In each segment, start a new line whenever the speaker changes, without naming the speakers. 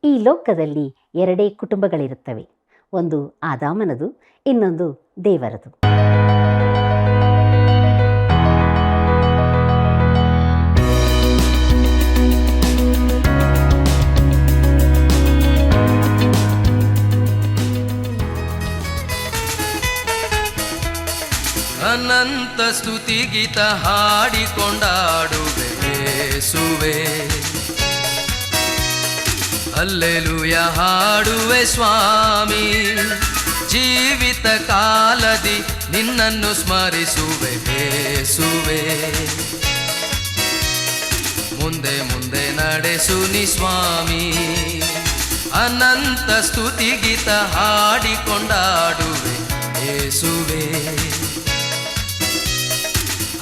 ಈ ಲೋಕದಲ್ಲಿ ಎರಡೇ ಕುಟುಂಬಗಳಿರುತ್ತವೆ. ಒಂದು ಆದಾಮನದು, ಇನ್ನೊಂದು ದೇವರದು.
ಅನಂತ ಸ್ತುತಿಗೀತ ಹಾಡಿಕೊಂಡಾಡುವೆ ಯೇಸುವೆ, ಹಲ್ಲೆಲೂಯ ಹಾಡುವೆ ಸ್ವಾಮಿ. ಜೀವಿತ ಕಾಲದಿ ನಿನ್ನನ್ನು ಸ್ಮರಿಸುವೆ ಯೇಸುವೆ, ಮುಂದೆ ಮುಂದೆ ನಡೆಸು ನೀ ಸ್ವಾಮಿ. ಅನಂತ ಸ್ತುತಿಗೀತ ಹಾಡಿಕೊಂಡಾಡುವೆ ಯೇಸುವೆ,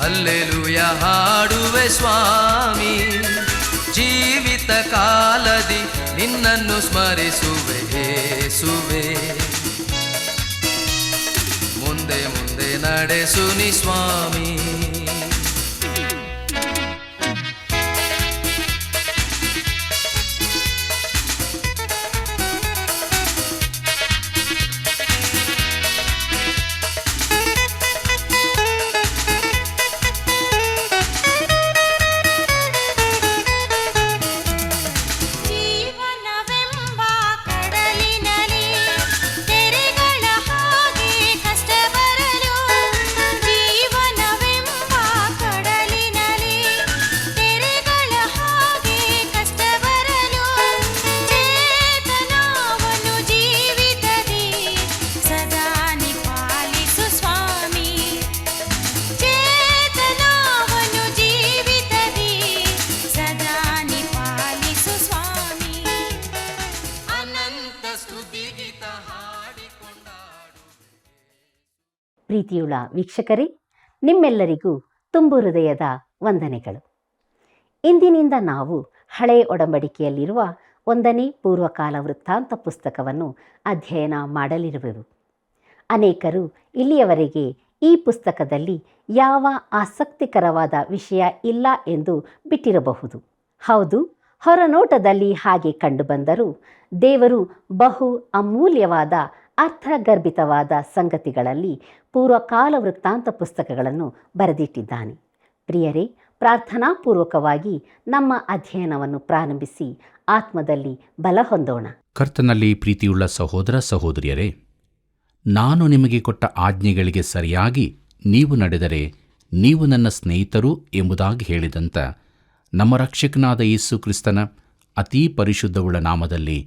ಹಲ್ಲೆಲೂಯ ಹಾಡುವೆ ಸ್ವಾಮಿ. ಜೀವಿತ ಕಾಲದಿ ನಿನ್ನನ್ನು ಸ್ಮರಿಸುವೆ ಯೇಸುವೆ, ಮುಂದೆ ಮುಂದೆ ನಡೆಸು ನೀ ಸ್ವಾಮಿ.
ಪ್ರೀತಿಯುಳ್ಳ ವೀಕ್ಷಕರೇ, ನಿಮ್ಮೆಲ್ಲರಿಗೂ ತುಂಬು ಹೃದಯದ ವಂದನೆಗಳು. ಇಂದಿನಿಂದ ನಾವು ಹಳೆ ಒಡಂಬಡಿಕೆಯಲ್ಲಿರುವ 1ನೇ ಪೂರ್ವಕಾಲ ವೃತ್ತಾಂತ ಪುಸ್ತಕವನ್ನು ಅಧ್ಯಯನ ಮಾಡಲಿರುವೆವು. ಅನೇಕರು ಇಲ್ಲಿಯವರೆಗೆ ಈ ಪುಸ್ತಕದಲ್ಲಿ ಯಾವ ಆಸಕ್ತಿಕರವಾದ ವಿಷಯ ಇಲ್ಲ ಎಂದು ಬಿಟ್ಟಿರಬಹುದು. ಹೌದು, ಹೊರನೋಟದಲ್ಲಿ ಹಾಗೆ ಕಂಡುಬಂದರೂ ದೇವರು ಬಹು ಅಮೂಲ್ಯವಾದ ಅರ್ಥಗರ್ಭಿತವಾದ ಸಂಗತಿಗಳಲ್ಲಿ ಪೂರ್ವಕಾಲ ವೃತ್ತಾಂತ ಪುಸ್ತಕಗಳನ್ನು ಬರೆದಿಟ್ಟಿದ್ದಾನೆ. ಪ್ರಿಯರೇ, ಪ್ರಾರ್ಥನಾಪೂರ್ವಕವಾಗಿ ನಮ್ಮ ಅಧ್ಯಯನವನ್ನು ಪ್ರಾರಂಭಿಸಿ ಆತ್ಮದಲ್ಲಿ ಬಲ ಹೊಂದೋಣ.
ಕರ್ತನಲ್ಲಿ ಪ್ರೀತಿಯುಳ್ಳ ಸಹೋದರ ಸಹೋದರಿಯರೇ, ನಾನು ನಿಮಗೆ ಕೊಟ್ಟ ಆಜ್ಞೆಗಳಿಗೆ ಸರಿಯಾಗಿ ನೀವು ನಡೆದರೆ ನೀವು ನನ್ನ ಸ್ನೇಹಿತರು ಎಂಬುದಾಗಿ ಹೇಳಿದಂಥ ನಮ್ಮ ರಕ್ಷಕನಾದ ಯೇಸು ಕ್ರಿಸ್ತನ ಅತೀ ಪರಿಶುದ್ಧವುಳ್ಳ ನಾಮದಲ್ಲಿ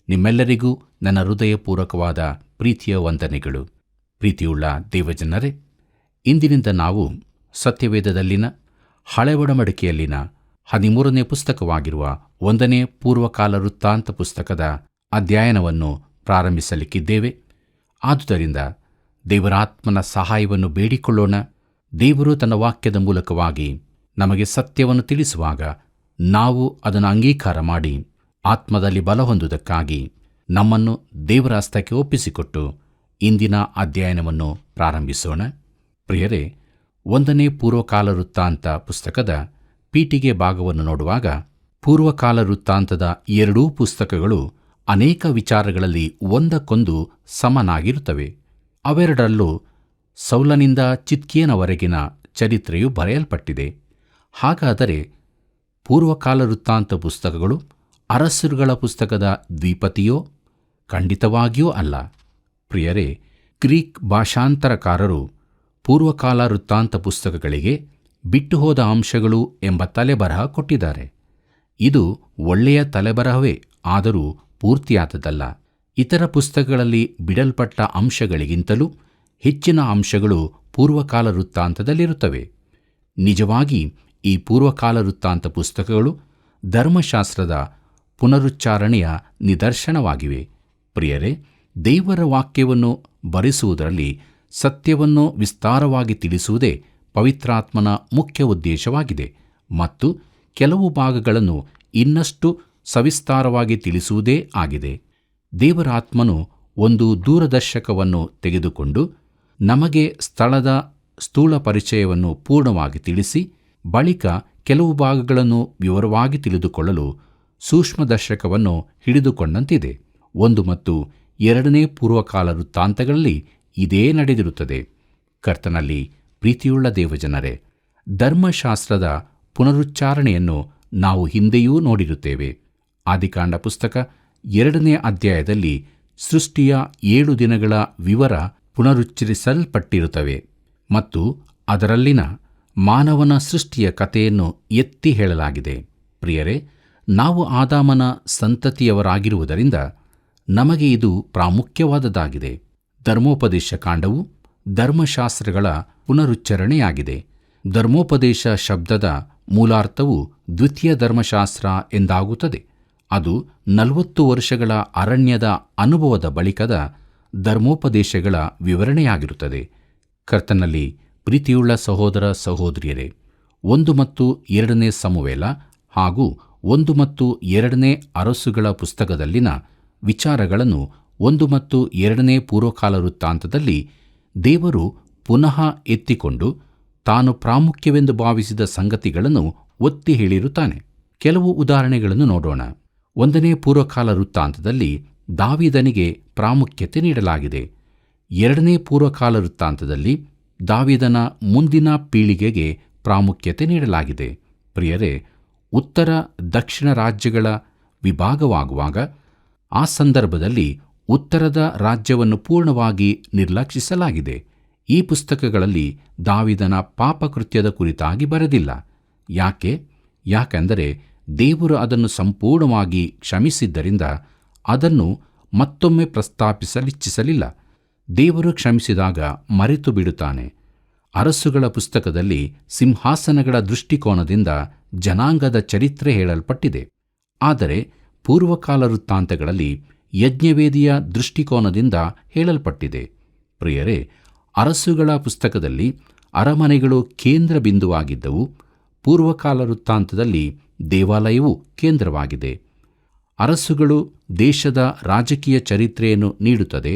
ನಿಮ್ಮೆಲ್ಲರಿಗೂ ನನ್ನ ಹೃದಯಪೂರ್ವಕವಾದ ಪ್ರೀತಿಯ ವಂದನೆಗಳು. ಪ್ರೀತಿಯುಳ್ಳ ದೇವಜನರೇ, ಇಂದಿನಿಂದ ನಾವು ಸತ್ಯವೇದದಲ್ಲಿನ ಹಳೆ ಒಡಂಬಡಿಕೆಯಲ್ಲಿನ 13ನೇ ಪುಸ್ತಕವಾಗಿರುವ 1ನೇ ಪೂರ್ವಕಾಲ ವೃತ್ತಾಂತ ಪುಸ್ತಕದ ಅಧ್ಯಯನವನ್ನು ಪ್ರಾರಂಭಿಸಲಿಕ್ಕಿದ್ದೇವೆ. ಆದುದರಿಂದ ದೇವರಾತ್ಮನ ಸಹಾಯವನ್ನು ಬೇಡಿಕೊಳ್ಳೋಣ. ದೇವರು ತನ್ನ ವಾಕ್ಯದ ಮೂಲಕವಾಗಿ ನಮಗೆ ಸತ್ಯವನ್ನು ತಿಳಿಸುವಾಗ ನಾವು ಅದನ್ನು ಅಂಗೀಕಾರ ಮಾಡಿ ಆತ್ಮದಲ್ಲಿ ಬಲ ಹೊಂದುವುದಕ್ಕಾಗಿ ನಮ್ಮನ್ನು ದೇವರ ಹಸ್ತಕ್ಕೆ ಒಪ್ಪಿಸಿಕೊಟ್ಟು ಇಂದಿನ ಅಧ್ಯಯನವನ್ನು ಪ್ರಾರಂಭಿಸೋಣ. ಪ್ರಿಯರೇ, 1ನೇ ಪೂರ್ವಕಾಲ ವೃತ್ತಾಂತ ಪುಸ್ತಕದ ಪೀಠಿಗೆ ಭಾಗವನ್ನು ನೋಡುವಾಗ ಪೂರ್ವಕಾಲ ವೃತ್ತಾಂತದ ಎರಡೂ ಪುಸ್ತಕಗಳು ಅನೇಕ ವಿಚಾರಗಳಲ್ಲಿ ಒಂದಕ್ಕೊಂದು ಸಮನಾಗಿರುತ್ತವೆ. ಅವೆರಡರಲ್ಲೂ ಸೌಲನಿಂದ ಚಿದ್ಕೀಯನವರೆಗಿನ ಚರಿತ್ರೆಯು ಬರೆಯಲ್ಪಟ್ಟಿದೆ. ಹಾಗಾದರೆ ಪೂರ್ವಕಾಲ ವೃತ್ತಾಂತ ಪುಸ್ತಕಗಳು ಅರಸರುಗಳ ಪುಸ್ತಕದ ದ್ವಿಪತಿಯೋ? ಖಂಡಿತವಾಗಿಯೂ ಅಲ್ಲ. ಪ್ರಿಯರೇ, ಗ್ರೀಕ್ ಭಾಷಾಂತರಕಾರರು ಪೂರ್ವಕಾಲ ವೃತ್ತಾಂತ ಪುಸ್ತಕಗಳಿಗೆ ಬಿಟ್ಟು ಹೋದ ಅಂಶಗಳು ಎಂಬ ತಲೆಬರಹ ಕೊಟ್ಟಿದ್ದಾರೆ. ಇದು ಒಳ್ಳೆಯ ತಲೆಬರಹವೇ, ಆದರೂ ಪೂರ್ತಿಯಾದದಲ್ಲ. ಇತರ ಪುಸ್ತಕಗಳಲ್ಲಿ ಬಿಡಲ್ಪಟ್ಟ ಅಂಶಗಳಿಗಿಂತಲೂ ಹೆಚ್ಚಿನ ಅಂಶಗಳು ಪೂರ್ವಕಾಲ ವೃತ್ತಾಂತದಲ್ಲಿರುತ್ತವೆ. ನಿಜವಾಗಿ ಈ ಪೂರ್ವಕಾಲ ವೃತ್ತಾಂತ ಪುಸ್ತಕಗಳು ಧರ್ಮಶಾಸ್ತ್ರದ ಪುನರುಚ್ಚಾರಣೆಯ ನಿದರ್ಶನವಾಗಿವೆ. ಪ್ರಿಯರೇ, ದೇವರ ವಾಕ್ಯವನ್ನು ಬರೆಸುವುದರಲ್ಲಿ ಸತ್ಯವನ್ನು ವಿಸ್ತಾರವಾಗಿ ತಿಳಿಸುವುದೇ ಪವಿತ್ರಾತ್ಮನ ಮುಖ್ಯ ಉದ್ದೇಶವಾಗಿದೆ ಮತ್ತು ಕೆಲವು ಭಾಗಗಳನ್ನು ಇನ್ನಷ್ಟು ಸವಿಸ್ತಾರವಾಗಿ ತಿಳಿಸುವುದೇ ಆಗಿದೆ. ದೇವರಾತ್ಮನು ಒಂದು ದೂರದರ್ಶಕವನ್ನು ತೆಗೆದುಕೊಂಡು ನಮಗೆ ಸ್ಥಳದ ಸ್ಥೂಲ ಪರಿಚಯವನ್ನು ಪೂರ್ಣವಾಗಿ ತಿಳಿಸಿ ಬಳಿಕ ಕೆಲವು ಭಾಗಗಳನ್ನು ವಿವರವಾಗಿ ತಿಳಿದುಕೊಳ್ಳಲು ಸೂಕ್ಷ್ಮದರ್ಶಕವನ್ನು ಹಿಡಿದುಕೊಂಡಂತಿದೆ. 1 ಮತ್ತು 2ನೇ ಪೂರ್ವಕಾಲ ವೃತ್ತಾಂತಗಳಲ್ಲಿ ಇದೇ ನಡೆದಿರುತ್ತದೆ. ಕರ್ತನಲ್ಲಿ ಪ್ರೀತಿಯುಳ್ಳ ದೇವಜನರೇ, ಧರ್ಮಶಾಸ್ತ್ರದ ಪುನರುಚ್ಚಾರಣೆಯನ್ನು ನಾವು ಹಿಂದೆಯೂ ನೋಡಿರುತ್ತೇವೆ. ಆದಿಕಾಂಡ ಪುಸ್ತಕ 2ನೇ ಅಧ್ಯಾಯದಲ್ಲಿ ಸೃಷ್ಟಿಯ 7 ದಿನಗಳ ವಿವರ ಪುನರುಚ್ಚರಿಸಲ್ಪಟ್ಟಿರುತ್ತವೆ ಮತ್ತು ಅದರಲ್ಲಿನ ಮಾನವನ ಸೃಷ್ಟಿಯ ಕಥೆಯನ್ನು ಎತ್ತಿ ಹೇಳಲಾಗಿದೆ. ಪ್ರಿಯರೇ, ನಾವು ಆದಾಮನ ಸಂತತಿಯವರಾಗಿರುವುದರಿಂದ ನಮಗೆ ಇದು ಪ್ರಾಮುಖ್ಯವಾದದ್ದಾಗಿದೆ. ಧರ್ಮೋಪದೇಶ ಕಾಂಡವು ಧರ್ಮಶಾಸ್ತ್ರಗಳ ಪುನರುಚ್ಚರಣೆಯಾಗಿದೆ. ಧರ್ಮೋಪದೇಶ ಶಬ್ದದ ಮೂಲಾರ್ಥವು ದ್ವಿತೀಯ ಧರ್ಮಶಾಸ್ತ್ರ ಎಂದಾಗುತ್ತದೆ. ಅದು 40 ವರ್ಷಗಳ ಅರಣ್ಯದ ಅನುಭವದ ಬಳಿಕದ ಧರ್ಮೋಪದೇಶಗಳ ವಿವರಣೆಯಾಗಿರುತ್ತದೆ. ಕರ್ತನಲ್ಲಿ ಪ್ರೀತಿಯುಳ್ಳ ಸಹೋದರ ಸಹೋದರಿಯರೇ, 1 ಮತ್ತು 2ನೇ ಸಮುವೇಲ ಹಾಗೂ 1 ಮತ್ತು 2ನೇ ಅರಸುಗಳ ಪುಸ್ತಕದಲ್ಲಿನ ವಿಚಾರಗಳನ್ನು 1 ಮತ್ತು 2ನೇ ಪೂರ್ವಕಾಲ ವೃತ್ತಾಂತದಲ್ಲಿ ದೇವರು ಪುನಃ ಎತ್ತಿಕೊಂಡು ತಾನು ಪ್ರಾಮುಖ್ಯವೆಂದು ಭಾವಿಸಿದ ಸಂಗತಿಗಳನ್ನು ಒತ್ತಿ ಹೇಳಿರುತ್ತಾನೆ. ಕೆಲವು ಉದಾಹರಣೆಗಳನ್ನು ನೋಡೋಣ. 1ನೇ ಪೂರ್ವಕಾಲ ವೃತ್ತಾಂತದಲ್ಲಿ ದಾವೀದನಿಗೆ ಪ್ರಾಮುಖ್ಯತೆ ನೀಡಲಾಗಿದೆ. 2ನೇ ಪೂರ್ವಕಾಲ ವೃತ್ತಾಂತದಲ್ಲಿ ದಾವೀದನ ಮುಂದಿನ ಪೀಳಿಗೆಗೆ ಪ್ರಾಮುಖ್ಯತೆ ನೀಡಲಾಗಿದೆ. ಪ್ರಿಯರೇ, ಉತ್ತರ ದಕ್ಷಿಣ ರಾಜ್ಯಗಳ ವಿಭಾಗವಾಗುವಾಗ ಆ ಸಂದರ್ಭದಲ್ಲಿ ಉತ್ತರದ ರಾಜ್ಯವನ್ನು ಪೂರ್ಣವಾಗಿ ನಿರ್ಲಕ್ಷಿಸಲಾಗಿದೆ. ಈ ಪುಸ್ತಕಗಳಲ್ಲಿ ದಾವೀದನ ಪಾಪಕೃತ್ಯದ ಕುರಿತಾಗಿ ಬರೆದಿಲ್ಲ. ಯಾಕೆಂದರೆ ದೇವರು ಅದನ್ನು ಸಂಪೂರ್ಣವಾಗಿ ಕ್ಷಮಿಸಿದ್ದರಿಂದ ಅದನ್ನು ಮತ್ತೊಮ್ಮೆ ಪ್ರಸ್ತಾಪಿಸಲಿಚ್ಛಿಸಲಿಲ್ಲ. ದೇವರು ಕ್ಷಮಿಸಿದಾಗ ಮರೆತು ಬಿಡುತ್ತಾನೆ. ಅರಸುಗಳ ಪುಸ್ತಕದಲ್ಲಿ ಸಿಂಹಾಸನಗಳ ದೃಷ್ಟಿಕೋನದಿಂದ ಜನಾಂಗದ ಚರಿತ್ರೆ ಹೇಳಲ್ಪಟ್ಟಿದೆ. ಆದರೆ ಪೂರ್ವಕಾಲ ವೃತ್ತಾಂತಗಳಲ್ಲಿ ಯಜ್ಞವೇದಿಯ ದೃಷ್ಟಿಕೋನದಿಂದ ಹೇಳಲ್ಪಟ್ಟಿದೆ. ಪ್ರಿಯರೇ, ಅರಸುಗಳ ಪುಸ್ತಕದಲ್ಲಿ ಅರಮನೆಗಳು ಕೇಂದ್ರ ಬಿಂದುವಾಗಿದ್ದವು. ಪೂರ್ವಕಾಲ ವೃತ್ತಾಂತದಲ್ಲಿ ದೇವಾಲಯವು ಕೇಂದ್ರವಾಗಿದೆ. ಅರಸುಗಳು ದೇಶದ ರಾಜಕೀಯ ಚರಿತ್ರೆಯನ್ನು ನೀಡುತ್ತದೆ.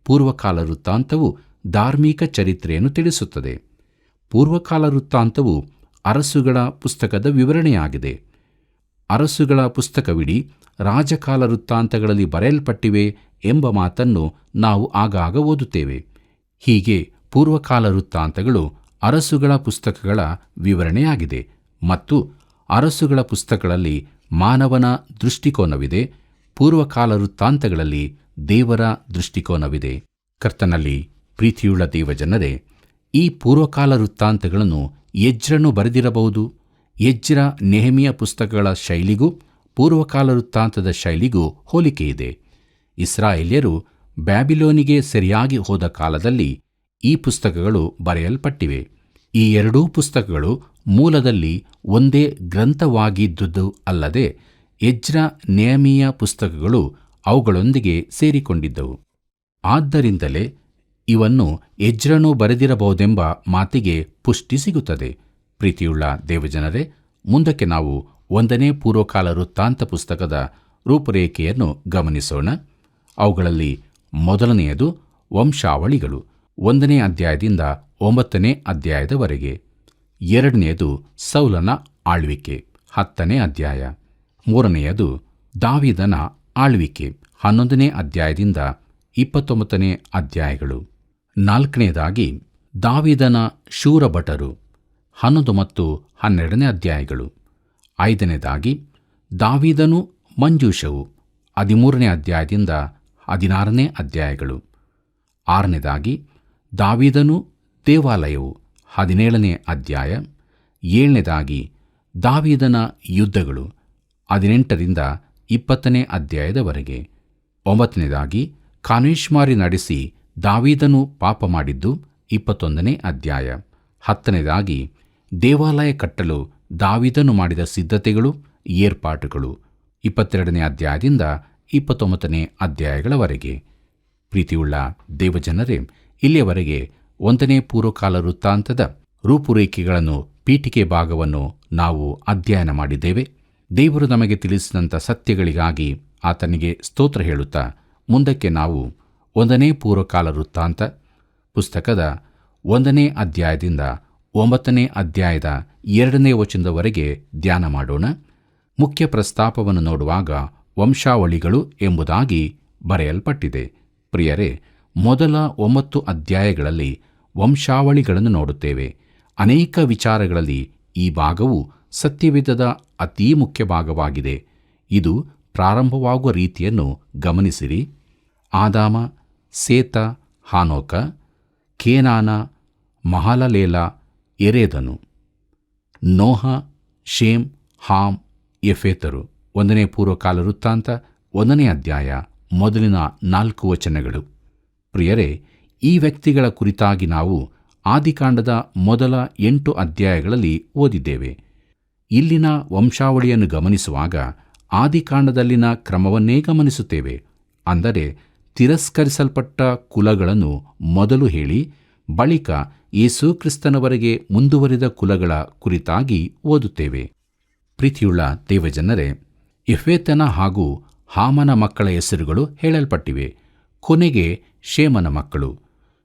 ಪೂರ್ವಕಾಲ ವೃತ್ತಾಂತವು ಧಾರ್ಮಿಕ ಚರಿತ್ರೆಯನ್ನು ತಿಳಿಸುತ್ತದೆ. ಪೂರ್ವಕಾಲ ವೃತ್ತಾಂತವು ಅರಸುಗಳ ಪುಸ್ತಕದ ವಿವರಣೆಯಾಗಿದೆ. ಅರಸುಗಳ ಪುಸ್ತಕವಿಡೀ ರಾಜಕಾಲ ವೃತ್ತಾಂತಗಳಲ್ಲಿ ಬರೆಯಲ್ಪಟ್ಟಿವೆ ಎಂಬ ಮಾತನ್ನು ನಾವು ಆಗಾಗ ಓದುತ್ತೇವೆ. ಹೀಗೆ ಪೂರ್ವಕಾಲ ವೃತ್ತಾಂತಗಳು ಅರಸುಗಳ ಪುಸ್ತಕಗಳ ವಿವರಣೆಯಾಗಿದೆ ಮತ್ತು ಅರಸುಗಳ ಪುಸ್ತಕಗಳಲ್ಲಿ ಮಾನವನ ದೃಷ್ಟಿಕೋನವಿದೆ. ಪೂರ್ವಕಾಲ ವೃತ್ತಾಂತಗಳಲ್ಲಿ ದೇವರ ದೃಷ್ಟಿಕೋನವಿದೆ. ಕರ್ತನಲ್ಲಿ ಪ್ರೀತಿಯುಳ್ಳ ದೇವಜನರೇ, ಈ ಪೂರ್ವಕಾಲ ವೃತ್ತಾಂತಗಳನ್ನು ಎಜ್ರನು ಬರೆದಿರಬಹುದು. ಎಜ್ರ ನೆಹೆಮಿಯ ಪುಸ್ತಕಗಳ ಶೈಲಿಗೂ ಪೂರ್ವಕಾಲ ವೃತ್ತಾಂತದ ಶೈಲಿಗೂ ಹೋಲಿಕೆಯಿದೆ. ಇಸ್ರಾಯೇಲ್ಯರು ಬ್ಯಾಬಿಲೋನಿಗೆ ಸರಿಯಾಗಿ ಹೋದ ಕಾಲದಲ್ಲಿ ಈ ಪುಸ್ತಕಗಳು ಬರೆಯಲ್ಪಟ್ಟಿವೆ. ಈ ಎರಡೂ ಪುಸ್ತಕಗಳು ಮೂಲದಲ್ಲಿ ಒಂದೇ ಗ್ರಂಥವಾಗಿದ್ದುದು ಅಲ್ಲದೆ ಎಜ್ರ ನೆಹೆಮಿಯ ಪುಸ್ತಕಗಳು ಅವುಗಳೊಂದಿಗೆ ಸೇರಿಕೊಂಡಿದ್ದವು. ಆದ್ದರಿಂದಲೇ ಇವನ್ನು ಎಜ್ರನು ಬರೆದಿರಬಹುದೆಂಬ ಮಾತಿಗೆ ಪುಷ್ಟಿ ಸಿಗುತ್ತದೆ. ಪ್ರೀತಿಯುಳ್ಳ ದೇವಜನರೇ, ಮುಂದಕ್ಕೆ ನಾವು 1ನೇ ಪೂರ್ವಕಾಲ ವೃತ್ತಾಂತ ಪುಸ್ತಕದ ರೂಪುರೇಖೆಯನ್ನು ಗಮನಿಸೋಣ. ಅವುಗಳಲ್ಲಿ ಮೊದಲನೆಯದು ವಂಶಾವಳಿಗಳು, 1ನೇ ಅಧ್ಯಾಯದಿಂದ 9ನೇ ಅಧ್ಯಾಯದವರೆಗೆ. 2ನೇದು ಸೌಲನ ಆಳ್ವಿಕೆ, 10ನೇ ಅಧ್ಯಾಯ. 3ನೇಯದು ದಾವೀದನ ಆಳ್ವಿಕೆ, 11ನೇ ಅಧ್ಯಾಯದಿಂದ 29ನೇ ಅಧ್ಯಾಯಗಳು. 4ನೇದಾಗಿ ದಾವೀದನ ಶೂರಭಟರು, 11 ಮತ್ತು 12ನೇ ಅಧ್ಯಾಯಗಳು. 5ನೇದಾಗಿ ದಾವೀದನು ಮಂಜೂಷವು, 13ನೇ ಅಧ್ಯಾಯದಿಂದ 16ನೇ ಅಧ್ಯಾಯಗಳು. 6ನೇದಾಗಿ ದಾವೀದನು ದೇವಾಲಯವು, 17ನೇ ಅಧ್ಯಾಯ. 7ನೇದಾಗಿ ದಾವೀದನ ಯುದ್ಧಗಳು, 18ರಿಂದ 20ನೇ ಅಧ್ಯಾಯದವರೆಗೆ. 9ನೇದಾಗಿ ಕಾನ್ವೇಶ್ಮಾರಿ ನಡೆಸಿ ದಾವೀದನು ಪಾಪ ಮಾಡಿದ್ದು, 21ನೇ ಅಧ್ಯಾಯ. 10ನೇದಾಗಿ ದೇವಾಲಯ ಕಟ್ಟಲು ದಾವೀದನು ಮಾಡಿದ ಸಿದ್ಧತೆಗಳು, ಏರ್ಪಾಟುಗಳು, 22ನೇ ಅಧ್ಯಾಯದಿಂದ 29ನೇ ಅಧ್ಯಾಯಗಳವರೆಗೆ. ಪ್ರೀತಿಯುಳ್ಳ ದೇವಜನರೇ, ಇಲ್ಲಿಯವರೆಗೆ 1ನೇ ಪೂರ್ವಕಾಲ ವೃತ್ತಾಂತದ ರೂಪುರೇಖೆಗಳನ್ನು, ಪೀಠಿಕೆ ಭಾಗವನ್ನು ನಾವು ಅಧ್ಯಯನ ಮಾಡಿದ್ದೇವೆ. ದೇವರು ನಮಗೆ ತಿಳಿಸಿದಂಥ ಸತ್ಯಗಳಿಗಾಗಿ ಆತನಿಗೆ ಸ್ತೋತ್ರ ಹೇಳುತ್ತಾ ಮುಂದಕ್ಕೆ ನಾವು 1ನೇ ಪೂರ್ವಕಾಲ ವೃತ್ತಾಂತ ಪುಸ್ತಕದ 1ನೇ ಅಧ್ಯಾಯದಿಂದ 9ನೇ ಅಧ್ಯಾಯದ 2ನೇ ವಚನದವರೆಗೆ ಧ್ಯಾನ ಮಾಡೋಣ. ಮುಖ್ಯ ಪ್ರಸ್ತಾಪವನ್ನು ನೋಡುವಾಗ ವಂಶಾವಳಿಗಳು ಎಂಬುದಾಗಿ ಬರೆಯಲ್ಪಟ್ಟಿದೆ. ಪ್ರಿಯರೇ, ಮೊದಲ 9 ಅಧ್ಯಾಯಗಳಲ್ಲಿ ವಂಶಾವಳಿಗಳನ್ನು ನೋಡುತ್ತೇವೆ. ಅನೇಕ ವಿಚಾರಗಳಲ್ಲಿ ಈ ಭಾಗವು ಸತ್ಯವೇದದ ಅತೀ ಮುಖ್ಯ ಭಾಗವಾಗಿದೆ. ಇದು ಪ್ರಾರಂಭವಾಗುವ ರೀತಿಯನ್ನು ಗಮನಿಸಿರಿ. ಆದಾಮ, ಸೇತ, ಹಾನೋಕ, ಕೇನಾನ, ಮಹಾಲಲೇಲ, ಎರೇದನು, ನೋಹ, ಶೇಮ್, ಹಾಮ್, ಯೆಫೆತರು. 1ನೇ ಪೂರ್ವಕಾಲ ವೃತ್ತಾಂತ 1ನೇ ಅಧ್ಯಾಯ ಮೊದಲಿನ 4 ವಚನಗಳು. ಪ್ರಿಯರೇ, ಈ ವ್ಯಕ್ತಿಗಳ ಕುರಿತಾಗಿ ನಾವು ಆದಿಕಾಂಡದ ಮೊದಲ 8 ಅಧ್ಯಾಯಗಳಲ್ಲಿ ಓದಿದ್ದೇವೆ. ಇಲ್ಲಿನ ವಂಶಾವಳಿಯನ್ನು ಗಮನಿಸುವಾಗ ಆದಿಕಾಂಡದಲ್ಲಿನ ಕ್ರಮವನ್ನೇ ಗಮನಿಸುತ್ತೇವೆ. ಅಂದರೆ ತಿರಸ್ಕರಿಸಲ್ಪಟ್ಟ ಕುಲಗಳನ್ನು ಮೊದಲು ಹೇಳಿ ಬಳಿಕ ಯೇಸು ಕ್ರಿಸ್ತನವರೆಗೆ ಮುಂದುವರಿದ ಕುಲಗಳ ಕುರಿತಾಗಿ ಓದುತ್ತೇವೆ. ಪ್ರೀತಿಯುಳ್ಳ ದೇವಜನರೇ, ಯೆಫೆತನ ಹಾಗೂ ಹಾಮನ ಮಕ್ಕಳ ಹೆಸರುಗಳು ಹೇಳಲ್ಪಟ್ಟಿವೆ. ಕೊನೆಗೆ ಶೇಮನ ಮಕ್ಕಳು.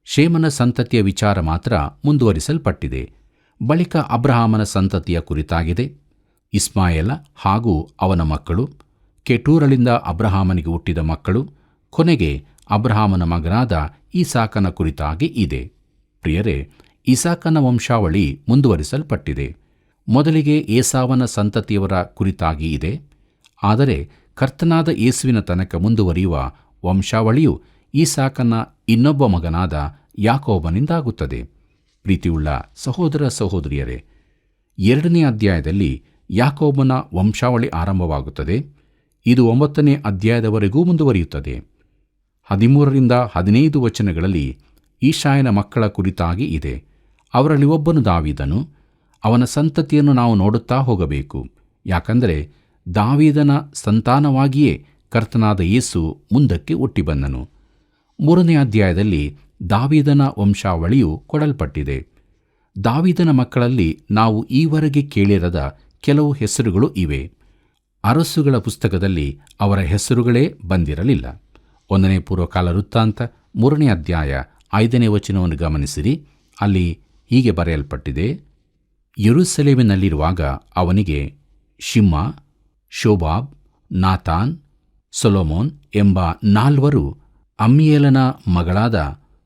ಶೇಮನ ಸಂತತಿಯ ವಿಚಾರ ಮಾತ್ರ ಮುಂದುವರಿಸಲ್ಪಟ್ಟಿದೆ. ಬಳಿಕ ಅಬ್ರಹಾಮನ ಸಂತತಿಯ ಕುರಿತಾಗಿದೆ. ಇಸ್ಮಾಯೇಲ ಹಾಗೂ ಅವನ ಮಕ್ಕಳು, ಕೆಟೂರಳಿಂದ ಅಬ್ರಹಾಮನಿಗೆ ಹುಟ್ಟಿದ ಮಕ್ಕಳು, ಕೊನೆಗೆ ಅಬ್ರಹಾಮನ ಮಗನಾದ ಈಸಾಕನ ಕುರಿತಾಗಿ ಇದೆ. ಪ್ರಿಯರೇ, ಈಸಾಕನ ವಂಶಾವಳಿ ಮುಂದುವರಿಸಲ್ಪಟ್ಟಿದೆ. ಮೊದಲಿಗೆ ಏಸಾವನ ಸಂತತಿಯವರ ಕುರಿತಾಗಿ ಇದೆ. ಆದರೆ ಕರ್ತನಾದ ಯೇಸುವಿನ ತನಕ ಮುಂದುವರಿಯುವ ವಂಶಾವಳಿಯು ಈಸಾಕನ ಇನ್ನೊಬ್ಬ ಮಗನಾದ ಯಾಕೋಬನಿಂದಾಗುತ್ತದೆ. ಪ್ರೀತಿಯುಳ್ಳ ಸಹೋದರ ಸಹೋದರಿಯರೇ, 2ನೇ ಅಧ್ಯಾಯದಲ್ಲಿ ಯಾಕೋಬನ ವಂಶಾವಳಿ ಆರಂಭವಾಗುತ್ತದೆ. ಇದು 9ನೇ ಅಧ್ಯಾಯದವರೆಗೂ ಮುಂದುವರಿಯುತ್ತದೆ. 13ರಿಂದ 15 ವಚನಗಳಲ್ಲಿ ಈಶಾಯನ ಮಕ್ಕಳ ಕುರಿತಾಗಿ ಇದೆ. ಅವರಲ್ಲಿ ಒಬ್ಬನು ದಾವೀದನು. ಅವನ ಸಂತತಿಯನ್ನು ನಾವು ನೋಡುತ್ತಾ ಹೋಗಬೇಕು. ಯಾಕಂದರೆ ದಾವೀದನ ಸಂತಾನವಾಗಿಯೇ ಕರ್ತನಾದ ಯೇಸು ಮುಂದಕ್ಕೆ ಹುಟ್ಟಿ ಬಂದನು. 3ನೇ ಅಧ್ಯಾಯದಲ್ಲಿ ದಾವೀದನ ವಂಶಾವಳಿಯು ಕೊಡಲ್ಪಟ್ಟಿದೆ. ದಾವೀದನ ಮಕ್ಕಳಲ್ಲಿ ನಾವು ಈವರೆಗೆ ಕೇಳಿರದ ಕೆಲವು ಹೆಸರುಗಳು ಇವೆ. ಅರಸುಗಳ ಪುಸ್ತಕದಲ್ಲಿ ಅವರ ಹೆಸರುಗಳೇ ಬಂದಿರಲಿಲ್ಲ. 1ನೇ ಪೂರ್ವಕಾಲ ವೃತ್ತಾಂತ 3ನೇ ಅಧ್ಯಾಯ 5ನೇ ವಚನವನ್ನು ಗಮನಿಸಿರಿ. ಅಲ್ಲಿ ಹೀಗೆ ಬರೆಯಲ್ಪಟ್ಟಿದೆ: ಯೆರೂಸಲೇಮಿನಲ್ಲಿರುವಾಗ ಅವನಿಗೆ ಶಿಮ್ಮ, ಶೋಬಾಬ್, ನಾತಾನ್, ಸೊಲೊಮೋನ್ ಎಂಬ 4 ಅಮ್ಮಿಯೇಲನ ಮಗಳಾದ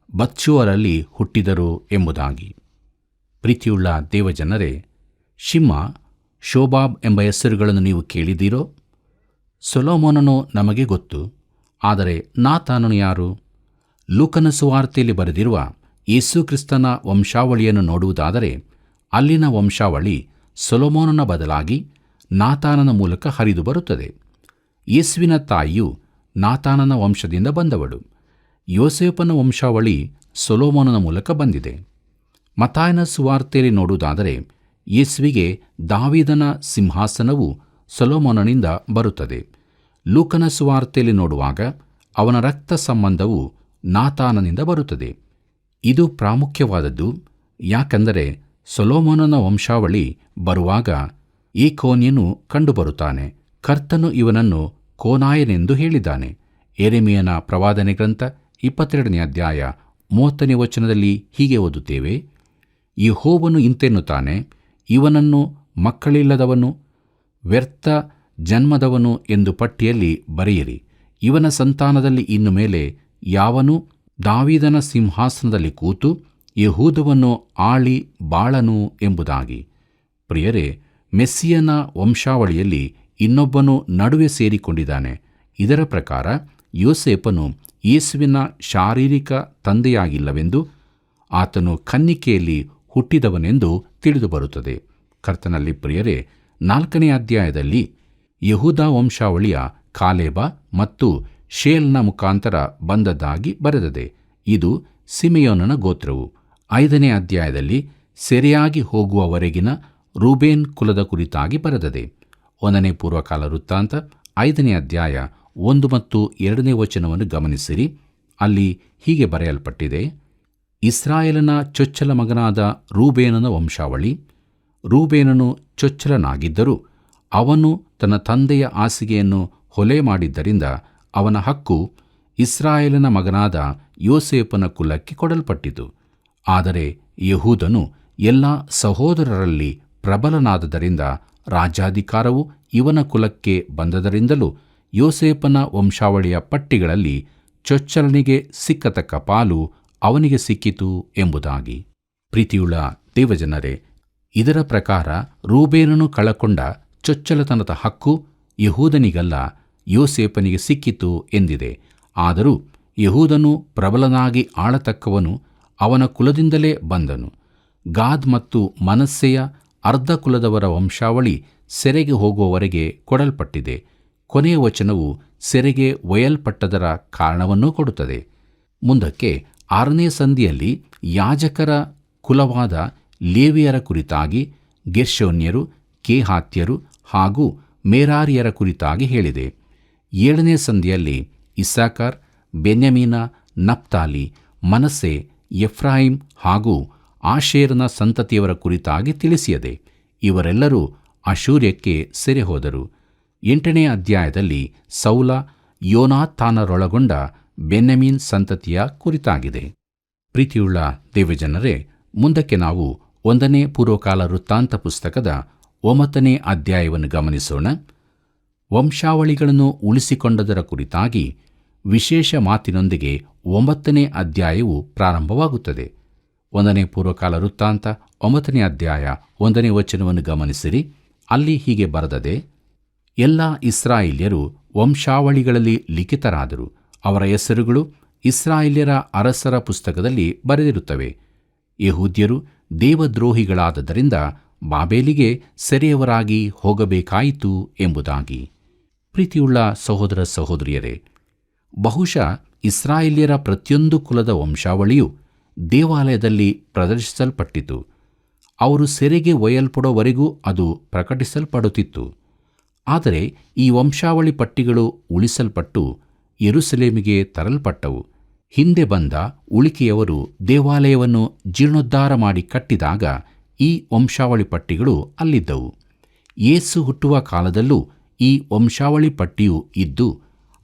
ಬತ್ಷೂವರಲ್ಲಿ ಹುಟ್ಟಿದರು ಎಂಬುದಾಗಿ. ಪ್ರೀತಿಯುಳ್ಳ ದೇವಜನರೇ, ಶಿಮ್ಮ, ಶೋಬಾಬ್ ಎಂಬ ಹೆಸರುಗಳನ್ನು ನೀವು ಕೇಳಿದ್ದೀರೋ? ಸೊಲೊಮೋನನು ನಮಗೆ ಗೊತ್ತು. ಆದರೆ ನಾತಾನನು ಯಾರು? ಲೂಕನ ಸುವಾರ್ತೆಯಲ್ಲಿ ಬರೆದಿರುವ ಯೇಸು ಕ್ರಿಸ್ತನ ವಂಶಾವಳಿಯನ್ನು ನೋಡುವುದಾದರೆ ಅಲ್ಲಿನ ವಂಶಾವಳಿ ಸೊಲೊಮೋನನ ಬದಲಾಗಿ ನಾತಾನನ ಮೂಲಕ ಹರಿದು ಬರುತ್ತದೆ. ಯೇಸುವಿನ ತಾಯಿಯು ನಾತಾನನ ವಂಶದಿಂದ ಬಂದವಳು. ಯೋಸೇಫನ ವಂಶಾವಳಿ ಸೊಲೊಮೋನನ ಮೂಲಕ ಬಂದಿದೆ. ಮತ್ತಾಯನ ಸುವಾರ್ತೆಯಲ್ಲಿ ನೋಡುವುದಾದರೆ ಯೇಸುವಿಗೆ ದಾವೀದನ ಸಿಂಹಾಸನವು ಸೊಲೊಮೋನನಿಂದ ಬರುತ್ತದೆ. ಲೂಕನ ಸುವಾರ್ತೆಯಲ್ಲಿ ನೋಡುವಾಗ ಅವನ ರಕ್ತ ಸಂಬಂಧವು ನಾತಾನನಿಂದ ಬರುತ್ತದೆ. ಇದು ಪ್ರಾಮುಖ್ಯವಾದದ್ದು. ಯಾಕೆಂದರೆ ಸೊಲೊಮೋನನ ವಂಶಾವಳಿ ಬರುವಾಗ ಏಕೋನ್ಯನು ಕಂಡುಬರುತ್ತಾನೆ. ಕರ್ತನು ಇವನನ್ನು ಕೋನಾಯನೆಂದು ಹೇಳಿದ್ದಾನೆ. ಯೆರೆಮೀಯನ ಪ್ರವಾದನೆ ಗ್ರಂಥ 22ನೇ ಅಧ್ಯಾಯ 30ನೇ ವಚನದಲ್ಲಿ ಹೀಗೆ ಓದುತ್ತೇವೆ: ಯೆಹೋವನು ಇಂತೆನ್ನುತ್ತಾನೆ, ಇವನನ್ನು ಮಕ್ಕಳಿಲ್ಲದವನು, ವ್ಯರ್ಥ ಜನ್ಮದವನು ಎಂದು ಪಟ್ಟಿಯಲ್ಲಿ ಬರೆಯಿರಿ. ಇವನ ಸಂತಾನದಲ್ಲಿ ಇನ್ನು ಮೇಲೆ ಯಾವನು ದಾವೀದನ ಸಿಂಹಾಸನದಲ್ಲಿ ಕೂತು ಯೆಹೂದವನ್ನು ಆಳಿ ಬಾಳನು ಎಂಬುದಾಗಿ. ಪ್ರಿಯರೇ, ಮೆಸ್ಸಿಯನ ವಂಶಾವಳಿಯಲ್ಲಿ ಇನ್ನೊಬ್ಬನು ನಡುವೆ ಸೇರಿಕೊಂಡಿದ್ದಾನೆ. ಇದರ ಪ್ರಕಾರ ಯೋಸೇಫನು ಯೇಸುವಿನ ಶಾರೀರಿಕ ತಂದೆಯಾಗಿಲ್ಲವೆಂದು, ಆತನು ಕನ್ನಿಕೆಯಲ್ಲಿ ಹುಟ್ಟಿದವನೆಂದು ತಿಳಿದುಬರುತ್ತದೆ. ಕರ್ತನಲ್ಲಿ ಪ್ರಿಯರೇ, 4ನೇ ಅಧ್ಯಾಯದಲ್ಲಿ ಯೆಹೂದ ವಂಶಾವಳಿಯ ಕಾಲೇಬ ಮತ್ತು ಶೇಲ್ನ ಮುಖಾಂತರ ಬಂದದ್ದಾಗಿ ಬರೆದಿದೆ. ಇದು ಸಿಮೆಯೋನನ ಗೋತ್ರವು. 5ನೇ ಅಧ್ಯಾಯದಲ್ಲಿ ಸೆರೆಯಾಗಿ ಹೋಗುವವರೆಗಿನ ರೂಬೇನ್ ಕುಲದ ಕುರಿತಾಗಿ ಬರೆದಿದೆ. 1ನೇ ಪೂರ್ವಕಾಲ ವೃತ್ತಾಂತ 5ನೇ ಅಧ್ಯಾಯ 1 ಮತ್ತು 2ನೇ ವಚನವನ್ನು ಗಮನಿಸಿರಿ. ಅಲ್ಲಿ ಹೀಗೆ ಬರೆಯಲ್ಪಟ್ಟಿದೆ: ಇಸ್ರಾಯೇಲನ ಚೊಚ್ಚಲ ಮಗನಾದ ರೂಬೇನನ ವಂಶಾವಳಿ. ರೂಬೇನನು ಚೊಚ್ಚಲನಾಗಿದ್ದರೂ ಅವನು ತನ್ನ ತಂದೆಯ ಹಾಸಿಗೆಯನ್ನು ಹೊಲೆ ಮಾಡಿದ್ದರಿಂದ ಅವನ ಹಕ್ಕು ಇಸ್ರಾಯೇಲನ ಮಗನಾದ ಯೋಸೇಫನ ಕುಲಕ್ಕೆ ಕೊಡಲ್ಪಟ್ಟಿತು. ಆದರೆ ಯೆಹೂದನು ಎಲ್ಲ ಸಹೋದರರಲ್ಲಿ ಪ್ರಬಲನಾದದರಿಂದ ರಾಜ್ಯಾಧಿಕಾರವು ಇವನ ಕುಲಕ್ಕೆ ಬಂದದರಿಂದಲೂ ಯೋಸೇಫನ ವಂಶಾವಳಿಯ ಪಟ್ಟಿಗಳಲ್ಲಿ ಚೊಚ್ಚಲನಿಗೆ ಸಿಕ್ಕತಕ್ಕ ಪಾಲು ಅವನಿಗೆ ಸಿಕ್ಕಿತು ಎಂಬುದಾಗಿ. ಪ್ರೀತಿಯುಳ್ಳ ದೇವಜನರೇ, ಇದರ ಪ್ರಕಾರ ರೂಬೇನನು ಕಳಕೊಂಡ ಚೊಚ್ಚಲತನದ ಹಕ್ಕು ಯಹೂದನಿಗಲ್ಲ, ಯೋಸೇಫನಿಗೆ ಸಿಕ್ಕಿತು ಎಂದಿದೆ. ಆದರೂ ಯಹೂದನು ಪ್ರಬಲನಾಗಿ ಆಳತಕ್ಕವನು, ಅವನ ಕುಲದಿಂದಲೇ ಬಂದನು. ಗಾದ್ ಮತ್ತು ಮನಸ್ಸೆಯ ಅರ್ಧ ಕುಲದವರ ವಂಶಾವಳಿ ಸೆರೆಗೆ ಹೋಗುವವರೆಗೆ ಕೊಡಲ್ಪಟ್ಟಿದೆ. ಕೊನೆಯ ವಚನವು ಸೆರೆಗೆ ಒಯ್ಯಲ್ಪಟ್ಟದರ ಕಾರಣವನ್ನೂ ಕೊಡುತ್ತದೆ. ಮುಂದಕ್ಕೆ 6ನೇ ಸಂಧಿಯಲ್ಲಿ ಯಾಜಕರ ಕುಲವಾದ ಲೇವಿಯರ ಕುರಿತಾಗಿ, ಗೆರ್ಷೋನ್ಯರು, ಕೇಹಾತ್ಯರು ಹಾಗೂ ಮೆರಾರಿಯರ ಕುರಿತಾಗಿ ಹೇಳಿದೆ. 7ನೇ ಸಂಧಿಯಲ್ಲಿ ಇಸ್ಸಾಕಾರ್, ಬೆನ್ಯಾಮೀನ, ನಫ್ತಾಲಿ, ಮನಸ್ಸೆ, ಎಫ್ರಾಯಿಂ ಹಾಗೂ ಆಶೇರನ ಸಂತತಿಯವರ ಕುರಿತಾಗಿ ತಿಳಿಸಿಯದೆ. ಇವರೆಲ್ಲರೂ ಅಶೂರ್ಯಕ್ಕೆ ಸೆರೆ ಹೋದರು. 8ನೇ ಅಧ್ಯಾಯದಲ್ಲಿ ಸೌಲ, ಯೋನಾತಾನರೊಳಗೊಂಡ ಬೆನ್ಯಾಮೀನ್ ಸಂತತಿಯ ಕುರಿತಾಗಿದೆ. ಪ್ರೀತಿಯುಳ್ಳ ದೇವಜನರೇ, ಮುಂದಕ್ಕೆ ನಾವು 1ನೇ ಪೂರ್ವಕಾಲ ವೃತ್ತಾಂತ ಪುಸ್ತಕದ 9ನೇ ಅಧ್ಯಾಯವನ್ನು ಗಮನಿಸೋಣ. ವಂಶಾವಳಿಗಳನ್ನು ಉಳಿಸಿಕೊಂಡದರ ಕುರಿತಾಗಿ ವಿಶೇಷ ಮಾತಿನೊಂದಿಗೆ 9ನೇ ಅಧ್ಯಾಯವು ಪ್ರಾರಂಭವಾಗುತ್ತದೆ. 1ನೇ ಪೂರ್ವಕಾಲ ವೃತ್ತಾಂತ 9ನೇ ಅಧ್ಯಾಯ 1ನೇ ವಚನವನ್ನು ಗಮನಿಸಿರಿ. ಅಲ್ಲಿ ಹೀಗೆ ಬರೆದದೆ: ಎಲ್ಲ ಇಸ್ರಾಯೇಲ್ಯರು ವಂಶಾವಳಿಗಳಲ್ಲಿ ಲಿಖಿತರಾದರು. ಅವರ ಹೆಸರುಗಳು ಇಸ್ರಾಯೇಲ್ಯರ ಅರಸರ ಪುಸ್ತಕದಲ್ಲಿ ಬರೆದಿರುತ್ತವೆ. ಯಹೂದ್ಯರು ದೇವದ್ರೋಹಿಗಳಾದದರಿಂದ ಬಾಬೇಲಿಗೆ ಸೆರೆಯವರಾಗಿ ಹೋಗಬೇಕಾಯಿತು ಎಂಬುದಾಗಿ. ಪ್ರೀತಿಯುಳ್ಳ ಸಹೋದರ ಸಹೋದರಿಯರೇ, ಬಹುಶಃ ಇಸ್ರಾಯೇಲ್ಯರ ಪ್ರತಿಯೊಂದು ಕುಲದ ವಂಶಾವಳಿಯು ದೇವಾಲಯದಲ್ಲಿ ಪ್ರದರ್ಶಿಸಲ್ಪಟ್ಟಿತು. ಅವರು ಸೆರೆಗೆ ಒಯ್ಯಲ್ಪಡುವವರೆಗೂ ಅದು ಪ್ರಕಟಿಸಲ್ಪಡುತ್ತಿತ್ತು. ಆದರೆ ಈ ವಂಶಾವಳಿ ಪಟ್ಟಿಗಳು ಉಳಿಸಲ್ಪಟ್ಟು ಯೆರೂಸಲೇಮಿಗೆ ತರಲ್ಪಟ್ಟವು. ಹಿಂದೆ ಬಂದ ಉಳಿಕೆಯವರು ದೇವಾಲಯವನ್ನು ಜೀರ್ಣೋದ್ಧಾರ ಮಾಡಿ ಕಟ್ಟಿದಾಗ ಈ ವಂಶಾವಳಿ ಪಟ್ಟಿಗಳು ಅಲ್ಲಿದ್ದವು. ಯೇಸು ಹುಟ್ಟುವ ಕಾಲದಲ್ಲೂ ಈ ವಂಶಾವಳಿ ಪಟ್ಟಿಯು ಇದ್ದು,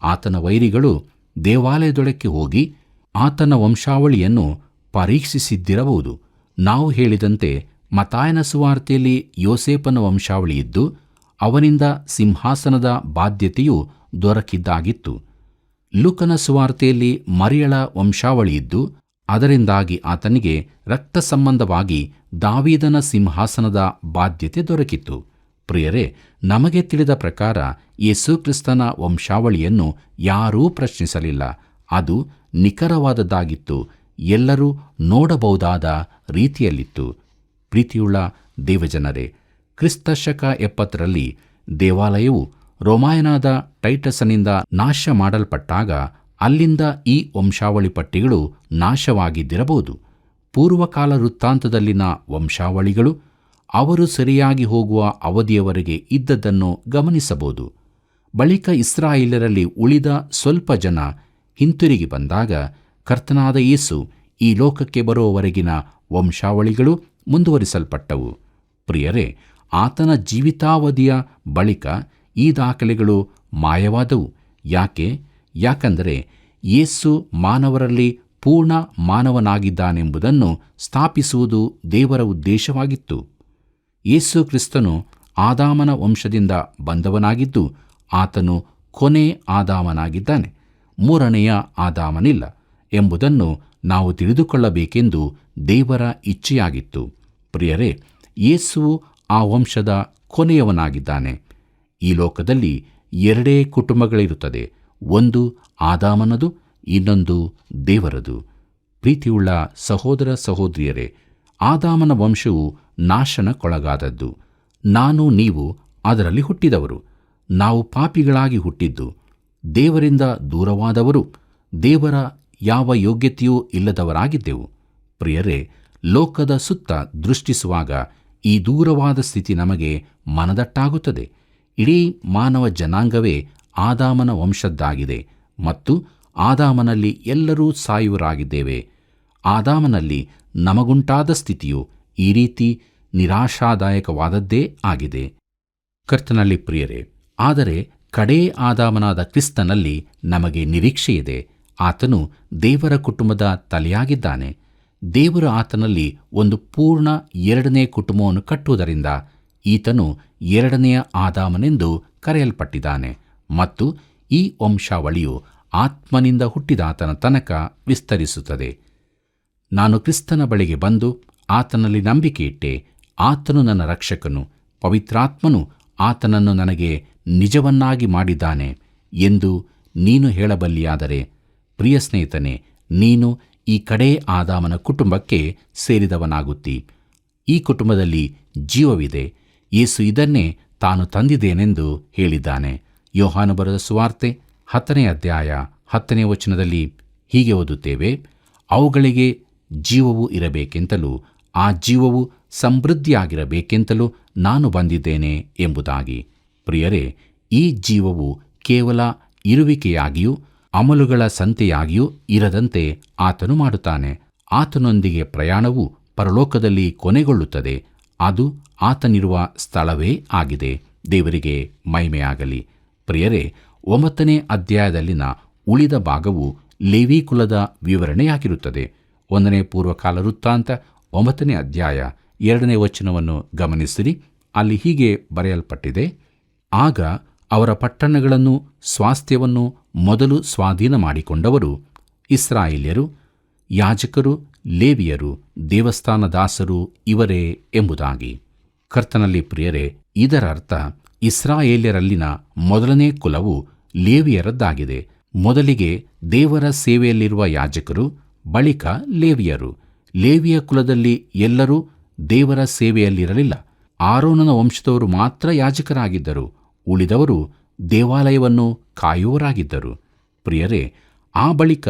ಆತನ ವೈರಿಗಳು ದೇವಾಲಯದೊಳಕ್ಕೆ ಹೋಗಿ ಆತನ ವಂಶಾವಳಿಯನ್ನು ಪರೀಕ್ಷಿಸಿದ್ದಿರಬಹುದು. ನಾವು ಹೇಳಿದಂತೆ ಮತ್ತಾಯನ ಸುವಾರ್ತೆಯಲ್ಲಿ ಯೋಸೇಫನ ವಂಶಾವಳಿ ಇದ್ದು, ಅವನಿಂದ ಸಿಂಹಾಸನದ ಬಾಧ್ಯತೆಯು ದೊರಕಿದ್ದಾಗಿತ್ತು. ಲೂಕನ ಸುವಾರ್ತೆಯಲ್ಲಿ ಮರಿಯಳ ವಂಶಾವಳಿಯಿದ್ದು, ಅದರಿಂದಾಗಿ ಆತನಿಗೆ ರಕ್ತ ಸಂಬಂಧವಾಗಿ ದಾವೀದನ ಸಿಂಹಾಸನದ ಬಾಧ್ಯತೆ ದೊರಕಿತು. ಪ್ರಿಯರೇ, ನಮಗೆ ತಿಳಿದ ಪ್ರಕಾರ ಯೇಸು ಕ್ರಿಸ್ತನ ವಂಶಾವಳಿಯನ್ನು ಯಾರೂ ಪ್ರಶ್ನಿಸಲಿಲ್ಲ. ಅದು ನಿಖರವಾದದ್ದಾಗಿತ್ತು. ಎಲ್ಲರೂ ನೋಡಬಹುದಾದ ರೀತಿಯಲ್ಲಿತ್ತು. ಪ್ರೀತಿಯುಳ್ಳ ದೇವಜನರೇ, ಕ್ರಿಸ್ತ ಶಕ 70ರಲ್ಲಿ ದೇವಾಲಯವು ರೋಮಾಯನಾದ ಟೈಟಸನಿಂದ ನಾಶ ಮಾಡಲ್ಪಟ್ಟಾಗ ಅಲ್ಲಿಂದ ಈ ವಂಶಾವಳಿ ಪಟ್ಟಿಗಳು ನಾಶವಾಗಿದ್ದಿರಬಹುದು. ಪೂರ್ವಕಾಲ ವೃತ್ತಾಂತದಲ್ಲಿನ ವಂಶಾವಳಿಗಳು ಅವರು ಸರಿಯಾಗಿ ಹೋಗುವ ಅವಧಿಯವರೆಗೆ ಇದ್ದದ್ದನ್ನು ಗಮನಿಸಬಹುದು. ಬಳಿಕ ಇಸ್ರಾಯೇಲರಲ್ಲಿ ಉಳಿದ ಸ್ವಲ್ಪ ಜನ ಹಿಂತಿರುಗಿ ಬಂದಾಗ ಕರ್ತನಾದ ಯೇಸು ಈ ಲೋಕಕ್ಕೆ ಬರುವವರೆಗಿನ ವಂಶಾವಳಿಗಳು ಮುಂದುವರಿಸಲ್ಪಟ್ಟವು. ಪ್ರಿಯರೇ, ಆತನ ಜೀವಿತಾವಧಿಯ ಬಳಿಕ ಈ ದಾಖಲೆಗಳು ಮಾಯವಾದವು. ಯಾಕಂದರೆ ಯೇಸು ಮಾನವರಲ್ಲಿ ಪೂರ್ಣ ಮಾನವನಾಗಿದ್ದಾನೆಂಬುದನ್ನು ಸ್ಥಾಪಿಸುವುದು ದೇವರ ಉದ್ದೇಶವಾಗಿತ್ತು. ಯೇಸು ಕ್ರಿಸ್ತನು ಆದಾಮನ ವಂಶದಿಂದ ಬಂದವನಾಗಿದ್ದು, ಆತನು ಕೊನೆ ಆದಾಮನಾಗಿದ್ದಾನೆ. ಮೂರನೆಯ ಆದಾಮನಿಲ್ಲ ಎಂಬುದನ್ನು ನಾವು ತಿಳಿದುಕೊಳ್ಳಬೇಕೆಂದು ದೇವರ ಇಚ್ಛೆಯಾಗಿತ್ತು. ಪ್ರಿಯರೇ, ಯೇಸುವು ಆ ವಂಶದ ಕೊನೆಯವನಾಗಿದ್ದಾನೆ. ಈ ಲೋಕದಲ್ಲಿ ಎರಡೇ ಕುಟುಂಬಗಳಿರುತ್ತದೆ. ಒಂದು ಆದಾಮನದು, ಇನ್ನೊಂದು ದೇವರದು. ಪ್ರೀತಿಯುಳ್ಳ ಸಹೋದರ ಸಹೋದರಿಯರೇ, ಆದಾಮನ ವಂಶವು ನಾಶನಕ್ಕೊಳಗಾದದ್ದು. ನೀವು ಅದರಲ್ಲಿ ಹುಟ್ಟಿದವರು. ನಾವು ಪಾಪಿಗಳಾಗಿ ಹುಟ್ಟಿದ್ದು, ದೇವರಿಂದ ದೂರವಾದವರು, ದೇವರ ಯಾವ ಯೋಗ್ಯತೆಯೂ ಇಲ್ಲದವರಾಗಿದ್ದೆವು. ಪ್ರಿಯರೇ, ಲೋಕದ ಸುತ್ತ ದೃಷ್ಟಿಸುವಾಗ ಈ ದೂರವಾದ ಸ್ಥಿತಿ ನಮಗೆ ಮನದಟ್ಟಾಗುತ್ತದೆ. ಇಡೀ ಮಾನವ ಜನಾಂಗವೇ ಆದಾಮನ ವಂಶದ್ದಾಗಿದೆ ಮತ್ತು ಆದಾಮನಲ್ಲಿ ಎಲ್ಲರೂ ಸಾಯುವರಾಗಿದ್ದೇವೆ. ಆದಾಮನಲ್ಲಿ ನಮಗುಂಟಾದ ಸ್ಥಿತಿಯು ಈ ರೀತಿ ನಿರಾಶಾದಾಯಕವಾದದ್ದೇ ಆಗಿದೆ. ಕರ್ತನಲ್ಲಿ ಪ್ರಿಯರೇ, ಆದರೆ ಕಡೇ ಆದಾಮನಾದ ಕ್ರಿಸ್ತನಲ್ಲಿ ನಮಗೆ ನಿರೀಕ್ಷೆಯಿದೆ. ಆತನು ದೇವರ ಕುಟುಂಬದ ತಲೆಯಾಗಿದ್ದಾನೆ. ದೇವರು ಆತನಲ್ಲಿ ಒಂದು ಪೂರ್ಣ ಎರಡನೇ ಕುಟುಂಬವನ್ನು ಕಟ್ಟುವುದರಿಂದ ಈತನು ಎರಡನೆಯ ಆದಾಮನೆಂದು ಕರೆಯಲ್ಪಟ್ಟಿದ್ದಾನೆ ಮತ್ತು ಈ ವಂಶಾವಳಿಯು ಆತ್ಮನಿಂದ ಹುಟ್ಟಿದಾತನ ತನಕ ವಿಸ್ತರಿಸುತ್ತದೆ. ನಾನು ಕ್ರಿಸ್ತನ ಬಳಿಗೆ ಬಂದು ಆತನಲ್ಲಿ ನಂಬಿಕೆ ಇಟ್ಟೆ. ಆತನು ನನ್ನ ರಕ್ಷಕನು, ಪವಿತ್ರಾತ್ಮನು ಆತನನ್ನು ನನಗೆ ನಿಜವನ್ನಾಗಿ ಮಾಡಿದ್ದಾನೆ ಎಂದು ನೀನು ಹೇಳಬಲ್ಲಿಯಾದರೆ, ಪ್ರಿಯ ಸ್ನೇಹಿತನೇ, ನೀನು ಈ ಕಡೇ ಆದಾಮನ ಕುಟುಂಬಕ್ಕೆ ಸೇರಿದವನಾಗುತ್ತಿ. ಈ ಕುಟುಂಬದಲ್ಲಿ ಜೀವವಿದೆ. ಯೇಸು ಇದನ್ನೇ ತಾನು ತಂದಿದ್ದೇನೆಂದು ಹೇಳಿದ್ದಾನೆ. ಯೋಹಾನ ಬರೆದ ಸುವಾರ್ತೆ 10ನೇ ಅಧ್ಯಾಯ 10ನೇ ವಚನದಲ್ಲಿ ಹೀಗೆ ಓದುತ್ತೇವೆ, ಅವುಗಳಿಗೆ ಜೀವವು ಇರಬೇಕೆಂತಲೂ ಆ ಜೀವವು ಸಮೃದ್ಧಿಯಾಗಿರಬೇಕೆಂತಲೂ ನಾನು ಬಂದಿದ್ದೇನೆ ಎಂಬುದಾಗಿ. ಪ್ರಿಯರೇ, ಈ ಜೀವವು ಕೇವಲ ಇರುವಿಕೆಯಾಗಿಯೂ ಅಮಲುಗಳ ಸಂತೆಯಾಗಿಯೂ ಇರದಂತೆ ಆತನು ಮಾಡುತ್ತಾನೆ. ಆತನೊಂದಿಗೆ ಪ್ರಯಾಣವು ಪರಲೋಕದಲ್ಲಿ ಕೊನೆಗೊಳ್ಳುತ್ತದೆ. ಅದು ಆತನಿರುವ ಸ್ಥಳವೇ ಆಗಿದೆ. ದೇವರಿಗೆ ಮಹಿಮೆಯಾಗಲಿ. ಪ್ರಿಯರೇ, 9ನೇ ಅಧ್ಯಾಯದಲ್ಲಿನ ಉಳಿದ ಭಾಗವು ಲೇವಿ ಕುಲದ ವಿವರಣೆಯಾಗಿರುತ್ತದೆ. 1ನೇ ಪೂರ್ವಕಾಲ ವೃತ್ತಾಂತ 9ನೇ ಅಧ್ಯಾಯ 2ನೇ ವಚನವನ್ನು ಗಮನಿಸಿರಿ. ಅಲ್ಲಿ ಹೀಗೆ ಬರೆಯಲ್ಪಟ್ಟಿದೆ, ಆಗ ಅವರ ಪಟ್ಟಣಗಳನ್ನು ಸ್ವಾಸ್ಥ್ಯವನ್ನು ಮೊದಲು ಸ್ವಾಧೀನ ಮಾಡಿಕೊಂಡವರು ಇಸ್ರಾಯೇಲ್ಯರು, ಯಾಜಕರು, ಲೇವಿಯರು, ದೇವಸ್ಥಾನ ದಾಸರು ಇವರೇ ಎಂಬುದಾಗಿ. ಕರ್ತನಲ್ಲಿ ಪ್ರಿಯರೇ, ಇದರ ಅರ್ಥ ಇಸ್ರಾಯೇಲ್ಯರಲ್ಲಿನ ಮೊದಲನೇ ಕುಲವು ಲೇವಿಯರದ್ದಾಗಿದೆ. ಮೊದಲಿಗೆ ದೇವರ ಸೇವೆಯಲ್ಲಿರುವ ಯಾಜಕರು, ಬಳಿಕ ಲೇವಿಯರು. ಲೇವಿಯ ಕುಲದಲ್ಲಿ ಎಲ್ಲರೂ ದೇವರ ಸೇವೆಯಲ್ಲಿರಲಿಲ್ಲ. ಆರೋನನ ವಂಶದವರು ಮಾತ್ರ ಯಾಜಕರಾಗಿದ್ದರು. ಉಳಿದವರು ದೇವಾಲಯವನ್ನು ಕಾಯುವವರಾಗಿದ್ದರು. ಪ್ರಿಯರೇ, ಆ ಬಳಿಕ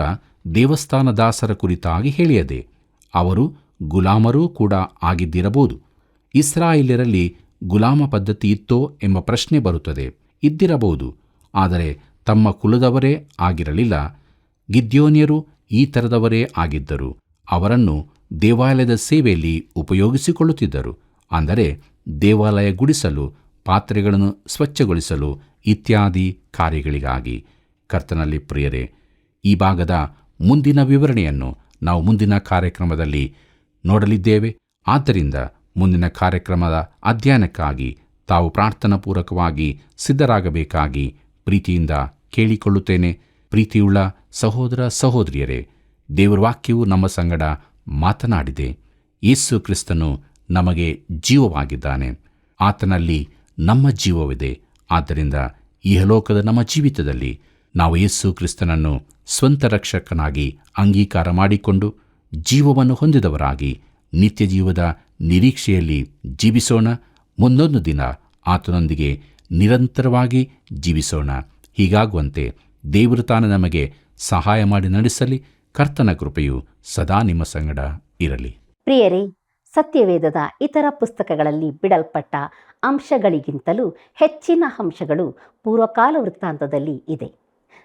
ದೇವಸ್ಥಾನ ದಾಸರ ಕುರಿತಾಗಿ ಹೇಳಿಯದೆ ಅವರು ಗುಲಾಮರೂ ಕೂಡ ಆಗಿದ್ದಿರಬಹುದು. ಇಸ್ರಾಯೇಲ್ಯರಲ್ಲಿ ಗುಲಾಮ ಪದ್ಧತಿ ಇತ್ತೋ ಎಂಬ ಪ್ರಶ್ನೆ ಬರುತ್ತದೆ. ಇದ್ದಿರಬಹುದು, ಆದರೆ ತಮ್ಮ ಕುಲದವರೇ ಆಗಿರಲಿಲ್ಲ. ಗಿದ್ಯೋನ್ಯರು ಈ ಥರದವರೇ ಆಗಿದ್ದರು. ಅವರನ್ನು ದೇವಾಲಯದ ಸೇವೆಯಲ್ಲಿ ಉಪಯೋಗಿಸಿಕೊಳ್ಳುತ್ತಿದ್ದರು. ಅಂದರೆ ದೇವಾಲಯ ಗುಡಿಸಲು, ಪಾತ್ರೆಗಳನ್ನು ಸ್ವಚ್ಛಗೊಳಿಸಲು ಇತ್ಯಾದಿ ಕಾರ್ಯಗಳಿಗಾಗಿ. ಕರ್ತನಲ್ಲಿ ಪ್ರಿಯರೇ, ಈ ಭಾಗದ ಮುಂದಿನ ವಿವರಣೆಯನ್ನು ನಾವು ಮುಂದಿನ ಕಾರ್ಯಕ್ರಮದಲ್ಲಿ ನೋಡಲಿದ್ದೇವೆ. ಆದ್ದರಿಂದ ಮುಂದಿನ ಕಾರ್ಯಕ್ರಮದ ಅಧ್ಯಯನಕ್ಕಾಗಿ ತಾವು ಪ್ರಾರ್ಥನಾಪೂರ್ವಕವಾಗಿ ಸಿದ್ಧರಾಗಬೇಕಾಗಿ ಪ್ರೀತಿಯಿಂದ ಕೇಳಿಕೊಳ್ಳುತ್ತೇನೆ. ಪ್ರೀತಿಯುಳ್ಳ ಸಹೋದರ ಸಹೋದರಿಯರೇ, ದೇವರ ವಾಕ್ಯವು ನಮ್ಮ ಸಂಗಡ ಮಾತನಾಡಿದೆ. ಯೇಸು ಕ್ರಿಸ್ತನು ನಮಗೆ ಜೀವವಾಗಿದ್ದಾನೆ. ಆತನಲ್ಲಿ ನಮ್ಮ ಜೀವವಿದೆ. ಆದ್ದರಿಂದ ಇಹಲೋಕದ ನಮ್ಮ ಜೀವಿತದಲ್ಲಿ ನಾವು ಯೇಸು ಕ್ರಿಸ್ತನನ್ನು ಸ್ವಂತ ರಕ್ಷಕನಾಗಿ ಅಂಗೀಕಾರ ಮಾಡಿಕೊಂಡು ಜೀವವನ್ನು ಹೊಂದಿದವರಾಗಿ ನಿತ್ಯ ಜೀವದ ನಿರೀಕ್ಷೆಯಲ್ಲಿ ಜೀವಿಸೋಣ. ಮುಂದೊಂದು ದಿನ ಆತನೊಂದಿಗೆ ನಿರಂತರವಾಗಿ ಜೀವಿಸೋಣ. ಹೀಗಾಗುವಂತೆ ದೇವರು ತಾನು ನಮಗೆ ಸಹಾಯ ಮಾಡಿ ನಡೆಸಲಿ. ಕರ್ತನ ಕೃಪೆಯು ಸದಾ ನಿಮ್ಮ ಸಂಗಡ ಇರಲಿ.
ಪ್ರಿಯರೇ, ಸತ್ಯವೇದದ ಇತರ ಪುಸ್ತಕಗಳಲ್ಲಿ ಬಿಡಲ್ಪಟ್ಟ ಅಂಶಗಳಿಗಿಂತಲೂ ಹೆಚ್ಚಿನ ಅಂಶಗಳು ಪೂರ್ವಕಾಲ ವೃತ್ತಾಂತದಲ್ಲಿ ಇದೆ.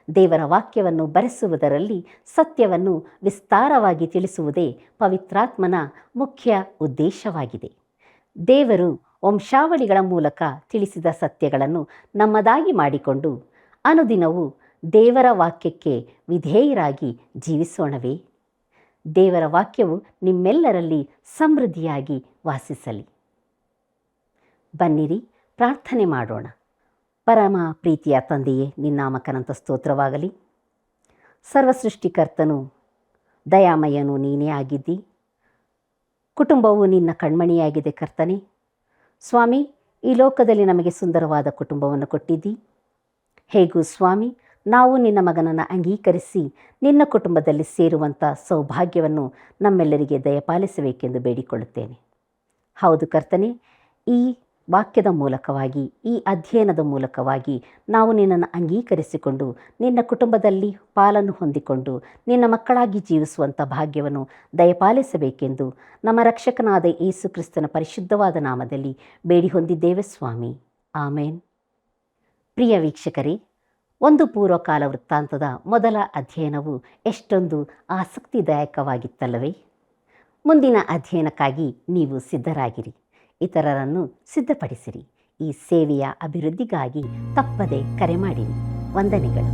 ದೇವರ ವಾಕ್ಯವನ್ನು ಬರೆಸುವುದರಲ್ಲಿ ಸತ್ಯವನ್ನು ವಿಸ್ತಾರವಾಗಿ ತಿಳಿಸುವುದೇ ಪವಿತ್ರಾತ್ಮನ ಮುಖ್ಯ ಉದ್ದೇಶವಾಗಿದೆ. ದೇವರು ವಂಶಾವಳಿಗಳ ಮೂಲಕ ತಿಳಿಸಿದ ಸತ್ಯಗಳನ್ನು ನಮ್ಮದಾಗಿ ಮಾಡಿಕೊಂಡು ಅನುದಿನವೂ ದೇವರ ವಾಕ್ಯಕ್ಕೆ ವಿಧೇಯರಾಗಿ ಜೀವಿಸೋಣವೇ? ದೇವರ ವಾಕ್ಯವು ನಿಮ್ಮೆಲ್ಲರಲ್ಲಿ ಸಮೃದ್ಧಿಯಾಗಿ ವಾಸಿಸಲಿ. ಬನ್ನಿರಿ, ಪ್ರಾರ್ಥನೆ ಮಾಡೋಣ. ಪರಮ ಪ್ರೀತಿಯ ತಂದೆಯೇ, ನಿನ್ನಾಮಕನಂತ ಸ್ತೋತ್ರವಾಗಲಿ. ಸರ್ವಸೃಷ್ಟಿಕರ್ತನು ದಯಾಮಯನು ನೀನೇ ಆಗಿದ್ದಿ. ಕುಟುಂಬವು ನಿನ್ನ ಕಣ್ಮಣಿಯಾಗಿದೆ ಕರ್ತನೆ. ಸ್ವಾಮಿ, ಈ ಲೋಕದಲ್ಲಿ ನಮಗೆ ಸುಂದರವಾದ ಕುಟುಂಬವನ್ನು ಕೊಟ್ಟಿದ್ದಿ. ಹೇಗೂ ಸ್ವಾಮಿ, ನಾವು ನಿನ್ನ ಮಗನನ್ನು ಅಂಗೀಕರಿಸಿ ನಿನ್ನ ಕುಟುಂಬದಲ್ಲಿ ಸೇರುವಂಥ ಸೌಭಾಗ್ಯವನ್ನು ನಮ್ಮೆಲ್ಲರಿಗೆ ದಯಪಾಲಿಸಬೇಕೆಂದು ಬೇಡಿಕೊಳ್ಳುತ್ತೇನೆ. ಹೌದು ಕರ್ತನೆ, ಈ ವಾಕ್ಯದ ಮೂಲಕವಾಗಿ, ಈ ಅಧ್ಯಯನದ ಮೂಲಕವಾಗಿ ನಾವು ನಿನ್ನನ್ನು ಅಂಗೀಕರಿಸಿಕೊಂಡು ನಿನ್ನ ಕುಟುಂಬದಲ್ಲಿ ಪಾಲನ್ನು ಹೊಂದಿಕೊಂಡು ನಿನ್ನ ಮಕ್ಕಳಾಗಿ ಜೀವಿಸುವಂಥ ಭಾಗ್ಯವನ್ನು ದಯಪಾಲಿಸಬೇಕೆಂದು ನಮ್ಮ ರಕ್ಷಕನಾದ ಯೇಸು ಕ್ರಿಸ್ತನ ಪರಿಶುದ್ಧವಾದ ನಾಮದಲ್ಲಿ ಬೇಡಿ ಹೊಂದಿದ್ದೇವೆ ಸ್ವಾಮಿ. ಆಮೇನ್. ಪ್ರಿಯ ವೀಕ್ಷಕರೇ, ಒಂದು ಪೂರ್ವಕಾಲ ವೃತ್ತಾಂತದ ಮೊದಲ ಅಧ್ಯಯನವು ಎಷ್ಟೊಂದು ಆಸಕ್ತಿದಾಯಕವಾಗಿತ್ತಲ್ಲವೇ? ಮುಂದಿನ ಅಧ್ಯಯನಕ್ಕಾಗಿ ನೀವು ಸಿದ್ಧರಾಗಿರಿ, ಇತರರನ್ನು ಸಿದ್ಧಪಡಿಸಿರಿ. ಈ ಸೇವೆಯ ಅಭಿವೃದ್ಧಿಗಾಗಿ ತಪ್ಪದೆ ಕರೆ ಮಾಡಿರಿ. ವಂದನೆಗಳು.